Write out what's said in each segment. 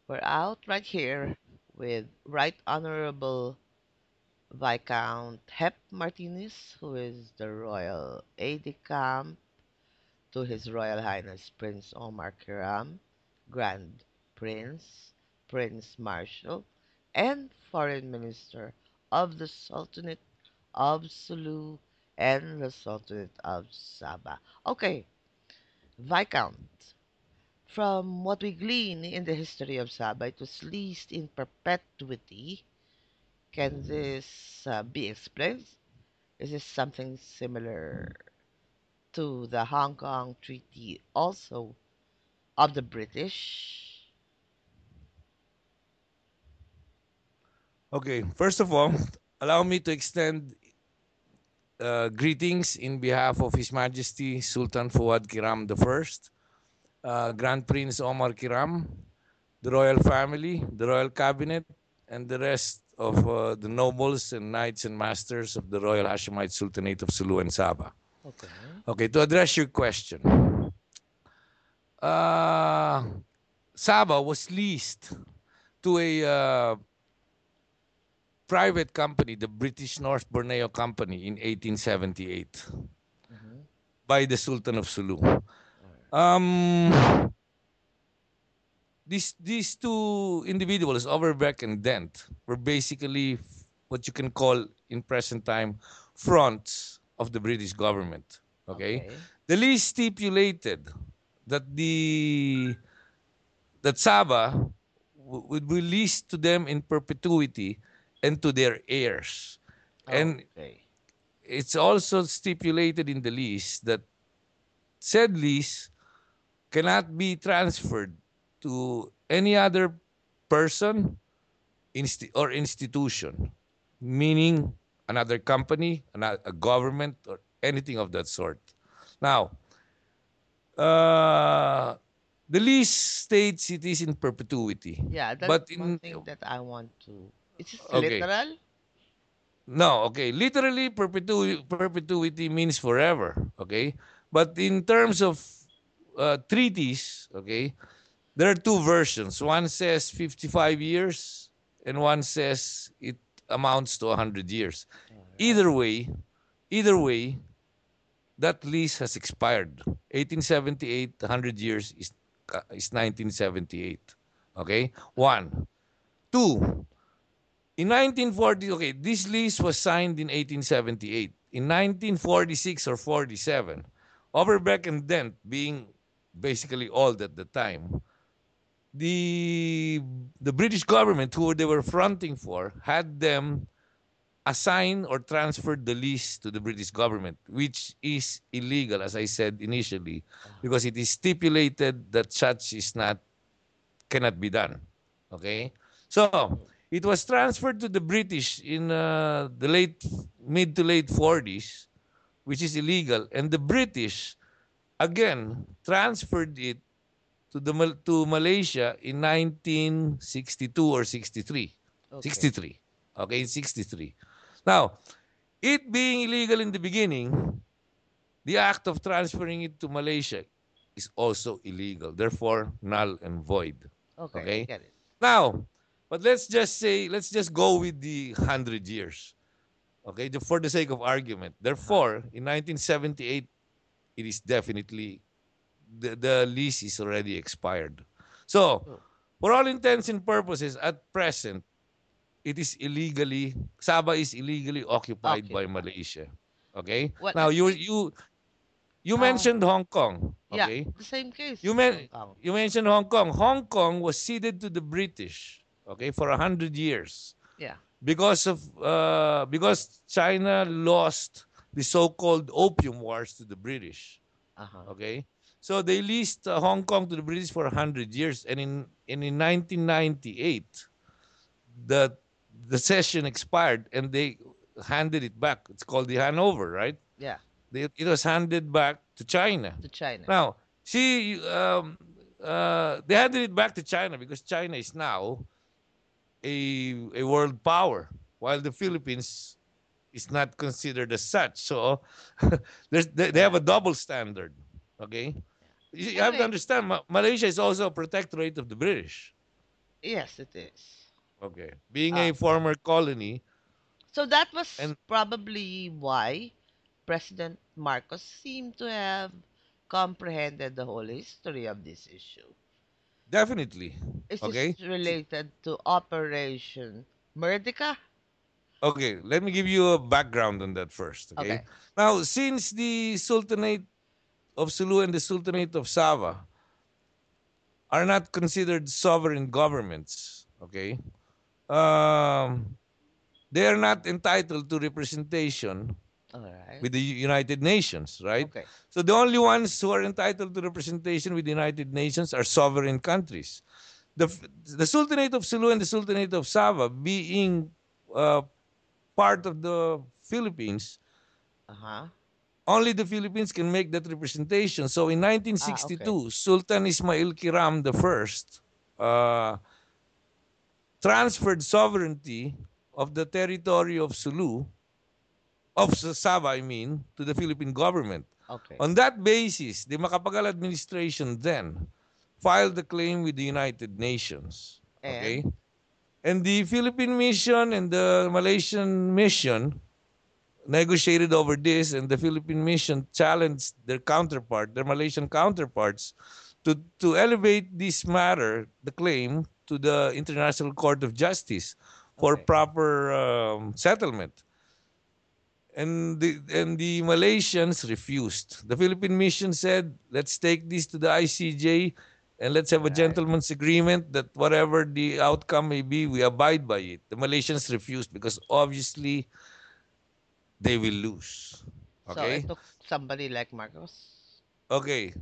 We're out right here with Right Honorable Viscount Hep Martinez, who is the Royal Aide-de-Camp to His Royal Highness Prince Omar Kiram, Grand Prince, Prince Marshal, and Foreign Minister of the Sultanate of Sulu and the Sultanate of Sabah. Okay, Viscount. From what we glean in the history of Sabah, it was leased in perpetuity. Can this be explained? Is this something similar to the Hong Kong Treaty, also of the British? Okay, first of all, allow me to extend greetings in behalf of His Majesty Sultan Fuad Kiram I, Grand Prince Omar Kiram, the royal family, the royal cabinet, and the rest of the nobles and knights and masters of the Royal Hashemite Sultanate of Sulu and Sabah. Okay. Okay, to address your question, uh, Sabah was leased to a private company, the British North Borneo Company, in 1878 Mm-hmm. by the Sultan of Sulu. All right. Um, these two individuals, Overbeck and Dent, were basically what you can call in present time fronts of the British government. Okay, Okay. the lease stipulated that Sabah would be leased to them in perpetuity and to their heirs. And Okay. it's also stipulated in the lease that said lease cannot be transferred to any other person or institution, meaning another company, a government, or anything of that sort. Now, uh, the lease states it is in perpetuity, Yeah, that's but one in thing that I want to. Is this okay, literal? no, okay, literally perpetuity means forever, okay, but in terms of treaties, okay, there are two versions. One says 55 years, and one says it amounts to 100 years. All right. Either way, either way, that lease has expired. 1878, 100 years is 1978. Okay? One. Two, in 1940, okay, this lease was signed in 1878. In 1946 or 47, Overbeck and Dent, being basically old at the time, the the British government, who they were fronting for, had them assign or transfer the lease to the British government, which is illegal, as I said initially, Uh-huh. because it is stipulated that such is not cannot be done. Okay, so Mm. it was transferred to the British in the mid to late 40s, which is illegal, and the British again transferred it to Malaysia in 1962 or 63. Okay. 63. Okay, in 63. Now, it being illegal in the beginning, the act of transferring it to Malaysia is also illegal. Therefore, null and void. Okay, I Okay? get it. Now, but let's just go with the 100 years. Okay, for the sake of argument. Uh-huh. Therefore, in 1978, it is definitely the lease is already expired. So, Oh, for all intents and purposes, at present, it is illegally Sabah is illegally occupied by occupied. Malaysia. Okay. Well, I Now think you uh mentioned Hong Kong. yeah, Okay. the same case You in men Hong Kong. you mentioned Hong Kong. Hong Kong was ceded to the British. Okay, for 100 years Yeah. because China lost the so-called Opium Wars to the British. Uh-huh. Okay, so they leased Hong Kong to the British for 100 years, and in 1998, the the session expired, and they handed it back. It's called the Hanover, right? Yeah, It was handed back to China. to China. Now, see, they handed it back to China because China is now a world power, while the Philippines is not considered as such. So they have Yeah. a double standard. Okay, Yeah. you have to Anyway, understand, Malaysia is also a protectorate of the British. Yes, it is. Okay. Being Uh, a former colony, so that was and probably why President Marcos seemed to have comprehended the whole history of this issue. definitely, Is this okay? related to Operation Murdica? Okay, let me give you a background on that first, okay? Okay. Now, since the Sultanate of Sulu and the Sultanate of Sabah are not considered sovereign governments, okay? Um, they are not entitled to representation All right. with the United Nations, right? Okay. So the only ones who are entitled to representation with the United Nations are sovereign countries. The, the Sultanate of Sulu and the Sultanate of Sabah being uh, part of the Philippines, Uh-huh. only the Philippines can make that representation. So in Ah, okay. 1962, Sultan Ismail Kiram the First transferred sovereignty of the territory of Sulu, of Sabah, I mean, to the Philippine government. Okay. On that basis, the Macapagal administration then filed the claim with the United Nations. Okay? And And the Philippine mission and the Malaysian mission negotiated over this, and the Philippine mission challenged their counterpart, their Malaysian counterparts, to elevate this matter, the claim, to the International Court of Justice for okay. proper settlement. And the Malaysians refused. The Philippine mission said, "Let's take this to the ICJ, and let's All have a right. gentleman's agreement that whatever the outcome may be, we abide by it." The Malaysians refused because obviously they will lose. So it Okay? took somebody like Marcos. Okay.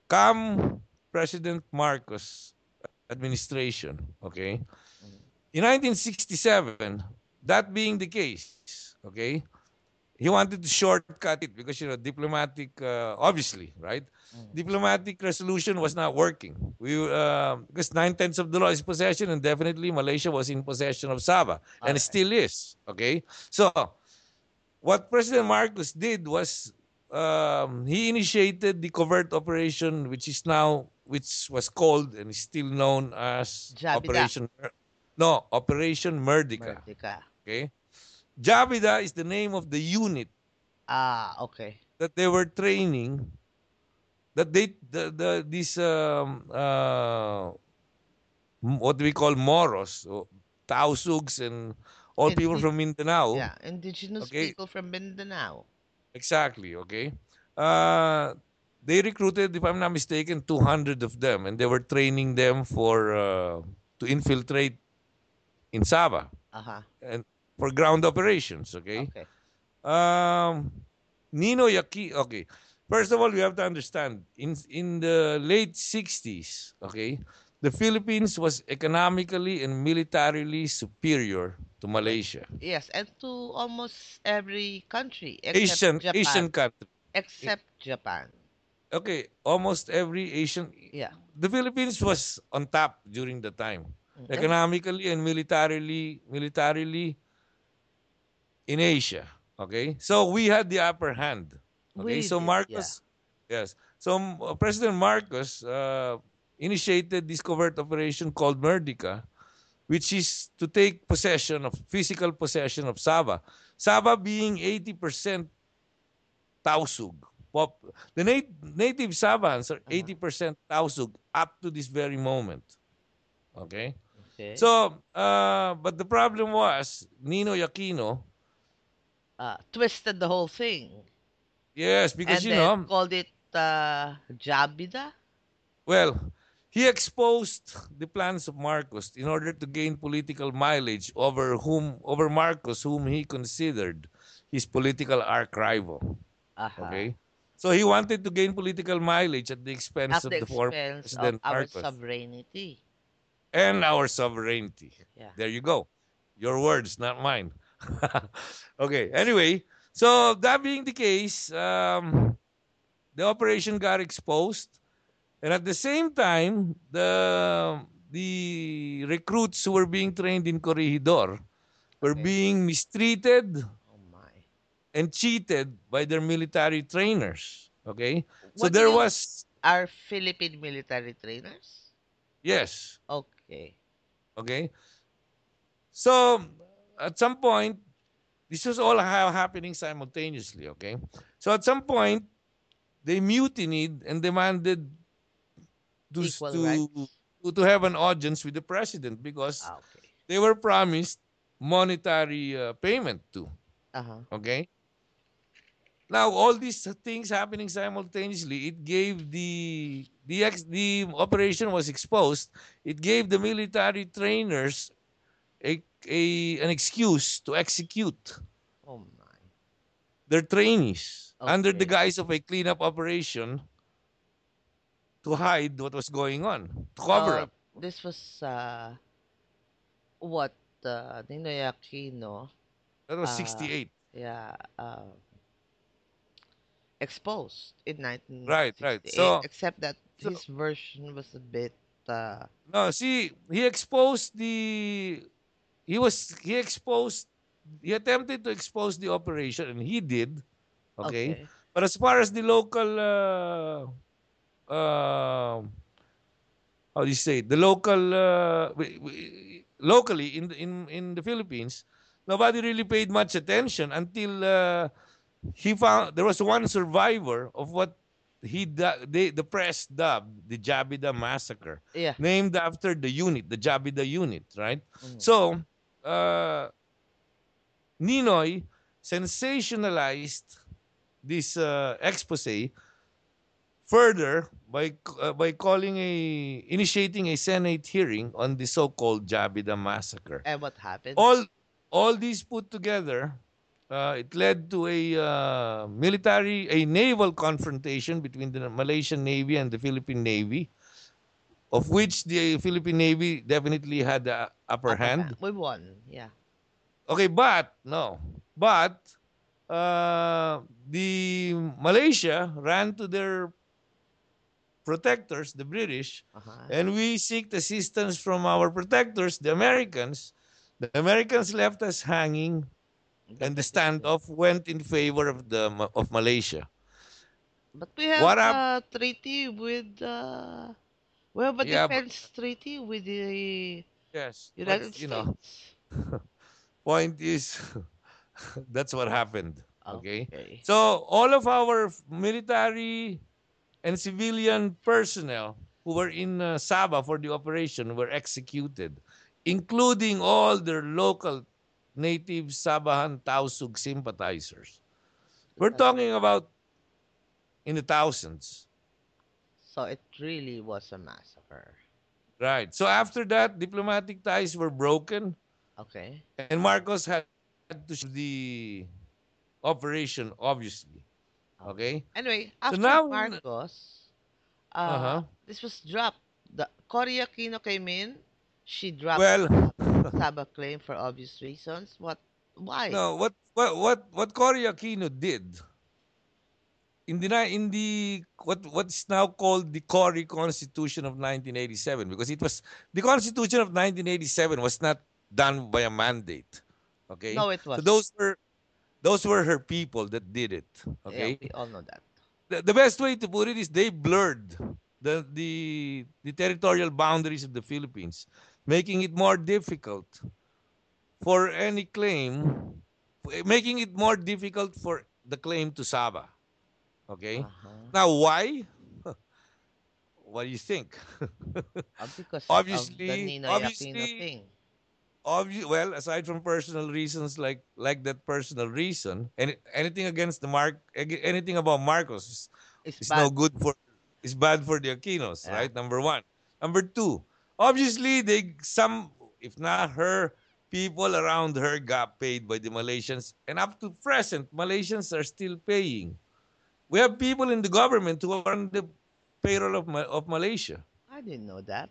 Come President Marcos administration, okay? Mm, In 1967, that being the case, okay, he wanted to shortcut it because, diplomatic, obviously, right? mm. Diplomatic resolution was not working. Because 9/10 of the law is possession, and definitely Malaysia was in possession of Sabah, All and right. still is. Okay, so what President Marcos did was, he initiated the covert operation, which was called and is still known as Jabida. Operation Merdeka. Murdica. Okay, Jabida is the name of the unit Ah, okay. that they were training. That they the these what we call Moros, or Tausugs, and all people Indi- from Mindanao. yeah, indigenous Okay, people from Mindanao. exactly. Okay. Uh, they recruited, if I'm not mistaken, 200 of them, and they were training them to infiltrate in Sabah Uh-huh. and for ground operations. Okay. Okay. Um, Nino Yaki. Okay. First of all, you have to understand, in the late 60s, okay, the Philippines was economically and militarily superior to Okay. Malaysia. Yes, and to almost every country except Asian Japan. country. Except Japan. Okay, almost every Asian. Yeah. The Philippines was on top during the time, Okay. economically and militarily in Asia. Okay, so we had the upper hand. Okay, We so did, yeah. Marcos, yes, so President Marcos initiated this covert operation called Merdeka, which is to take physical possession of Sabah. Sabah being 80% Tausug. Pop, the native Sabahans are Uh-huh. 80% Tausug up to this very moment. Okay? Okay. So, but the problem was, Nino Aquino, Twisted the whole thing yes, because, and then called it Jabida. well, he exposed the plans of Marcos in order to gain political mileage over Marcos, whom he considered his political arch rival. Uh-huh. Okay? So he wanted to gain political mileage at the expense At of the the former expense of President our Marcos sovereignty. and our sovereignty. Yeah. There you go. Your words, not mine. Okay. Anyway, so that being the case, the operation got exposed, and at the same time, the recruits who were being trained in Corregidor were Okay. being mistreated Oh my. and cheated by their military trainers. Okay, so What do there you was, are Philippine military trainers? yes, Okay. Okay, so at some point, this was all happening simultaneously. Okay, so at some point they mutinied and demanded to s- Equal to rights. to have an audience with the president because Ah, okay. they were promised monetary payment too. Uh huh. Okay. Now all these things happening simultaneously, it gave the operation was exposed. It gave the military trainers an excuse to execute Oh my. their trainees under the Okay. guise of a cleanup operation to hide what was going on, to cover Uh, up. this was what Ninoy Aquino That was uh 68. yeah exposed in Right, right. 1968, So, except that so his version was a bit uh no, see, he exposed the he exposed he attempted to expose the operation and he did, okay? okay. But as far as the local uh, how do you say it? The local locally in the Philippines, nobody really paid much attention until he found there was one survivor of what the press dubbed the Jabida massacre, Yeah. named after the unit, the Jabida unit, right? Mhm. So uh, Ninoy sensationalized this expose further by calling a initiating a Senate hearing on the so-called Jabida massacre. And what happened? All all these put together, it led to a naval confrontation between the Malaysian Navy and the Philippine Navy, of which the Philippine Navy definitely had the upper Upper hand. hand. We won. Yeah. Okay, but no, but the Malaysia ran to their protectors, the British, Uh-huh. and we seeked assistance from our protectors, the Americans. The Americans left us hanging, The and the British did. standoff went in favor of of Malaysia. But we have What happened? a treaty with we have a Yeah, but defense treaty with the yes, but United States. point is that's what happened. Okay, Okay. so all of our military and civilian personnel who were in Sabah for the operation were executed, including all their local native Sabahan Tausug sympathizers. We're That's talking about in the thousands, so it really was a massacre. right? So after that, diplomatic ties were broken, Okay. and Marcos had to shut down the operation, obviously. Okay. Okay? Anyway, So after now, Marcos, uh huh. this was dropped. The Cory Aquino came in. She dropped Well, Sabah claim for obvious reasons. What? Why? no, what Cory Aquino did in the what's now called the Cory Constitution of 1987, because it was the Constitution of 1987 was not done by a mandate. Okay, No, it so wasn't. those were her people that did it. Yeah, Okay, we all know that. the best way to put it is they blurred the territorial boundaries of the Philippines, making it more difficult for any claim, making it more difficult for the claim to Sabah. Okay. Uh huh. Now, why? What do you think? Because of the obviously, Ninoy Aquino obviously, thing. well, aside from personal reasons like that personal reason, anything against anything about Marcos It's is no bad. good for is bad for the Aquinos, Yeah, right? Number one. Number two, obviously some, if not her, people around her got paid by the Malaysians, and up to present, Malaysians are still paying. We have people in the government who are on the payroll of Malaysia. I didn't know that.